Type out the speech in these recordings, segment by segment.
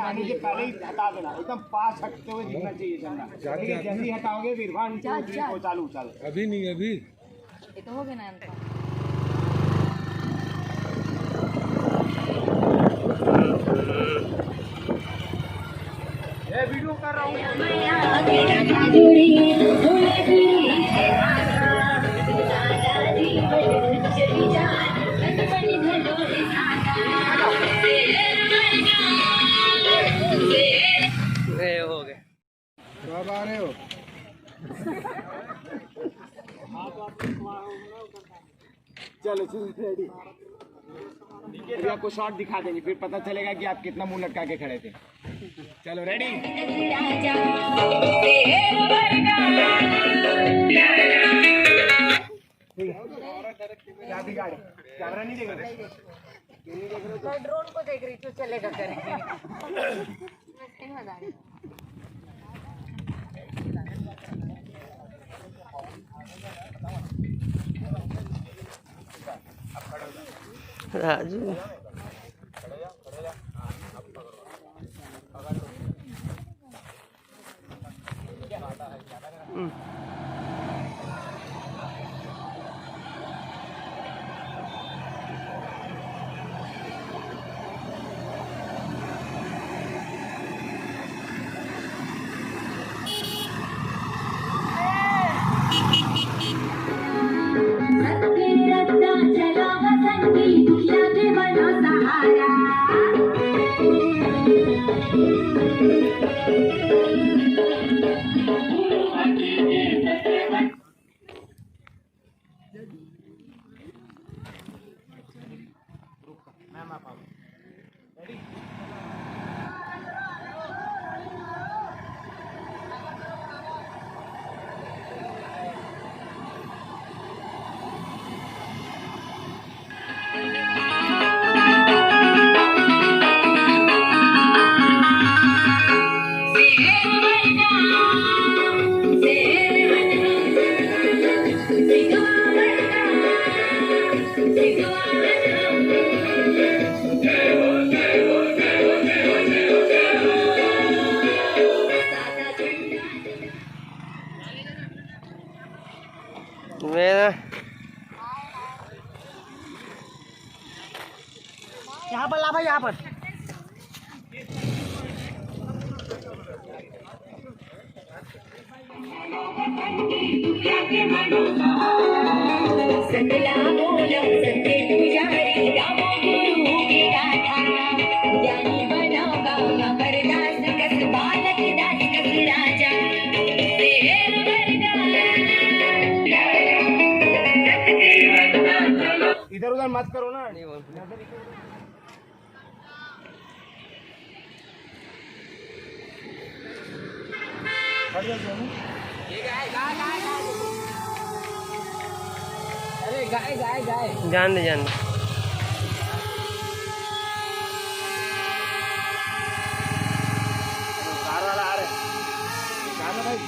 आने के पहले ही हटा देना, एकदम पास हटते हुए दिखना चाहिए झंडा। जल्दी हटाओगे फिर 1 2 3 4 चालू। अभी नहीं, अभी ये तो हो गया ना। ये वीडियो कर रहा हूँ। हो गए कब आ रहे हो? चलो रेडी। अभी आपको शॉट दिखा देंगे, फिर पता चलेगा कि आप कितना मुंह लटका के खड़े थे। चलो रेडी। कैमरा नहीं देख रहे, ड्रोन को देख रही थी, चलेगा करेंगे। राजू मेरा यहाँ पर ला भाई, यहाँ पर। इधर उधर मत करो ना। अरे गाय गाय गाय जान दे कार वाला आ रहा है, कार भाई।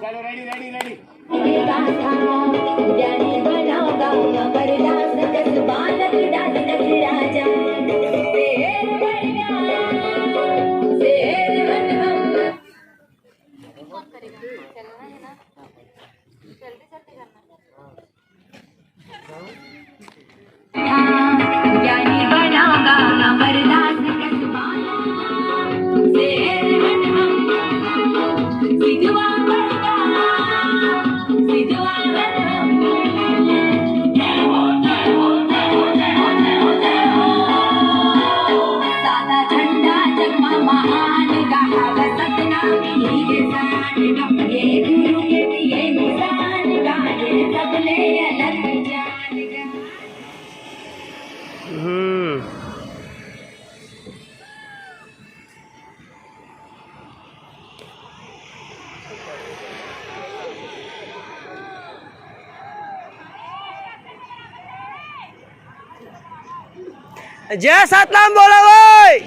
चलो रेडी रेडी रेडी। जय सतनाम बोलो भाई।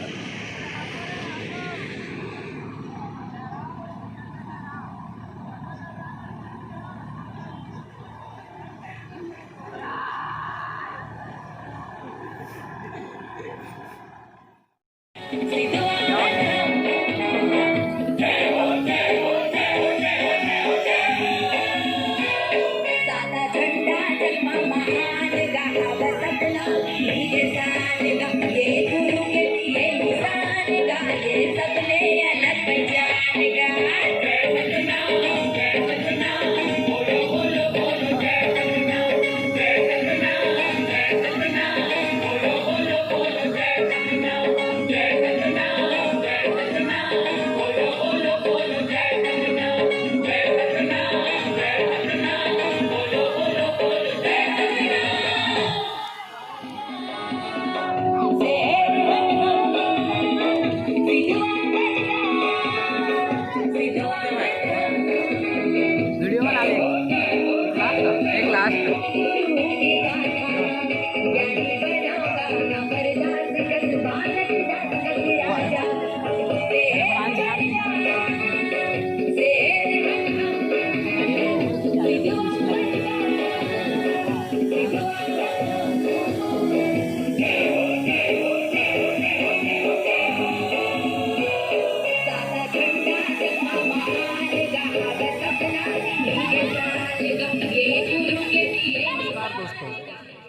वीडियो बना ले एक लास्ट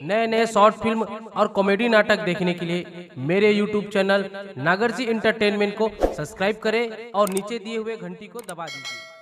नए नए शॉर्ट फिल्म और कॉमेडी नाटक देखने के लिए मेरे YouTube चैनल नागरची एंटरटेनमेंट को सब्सक्राइब करें और नीचे दिए हुए घंटी को दबा दीजिए।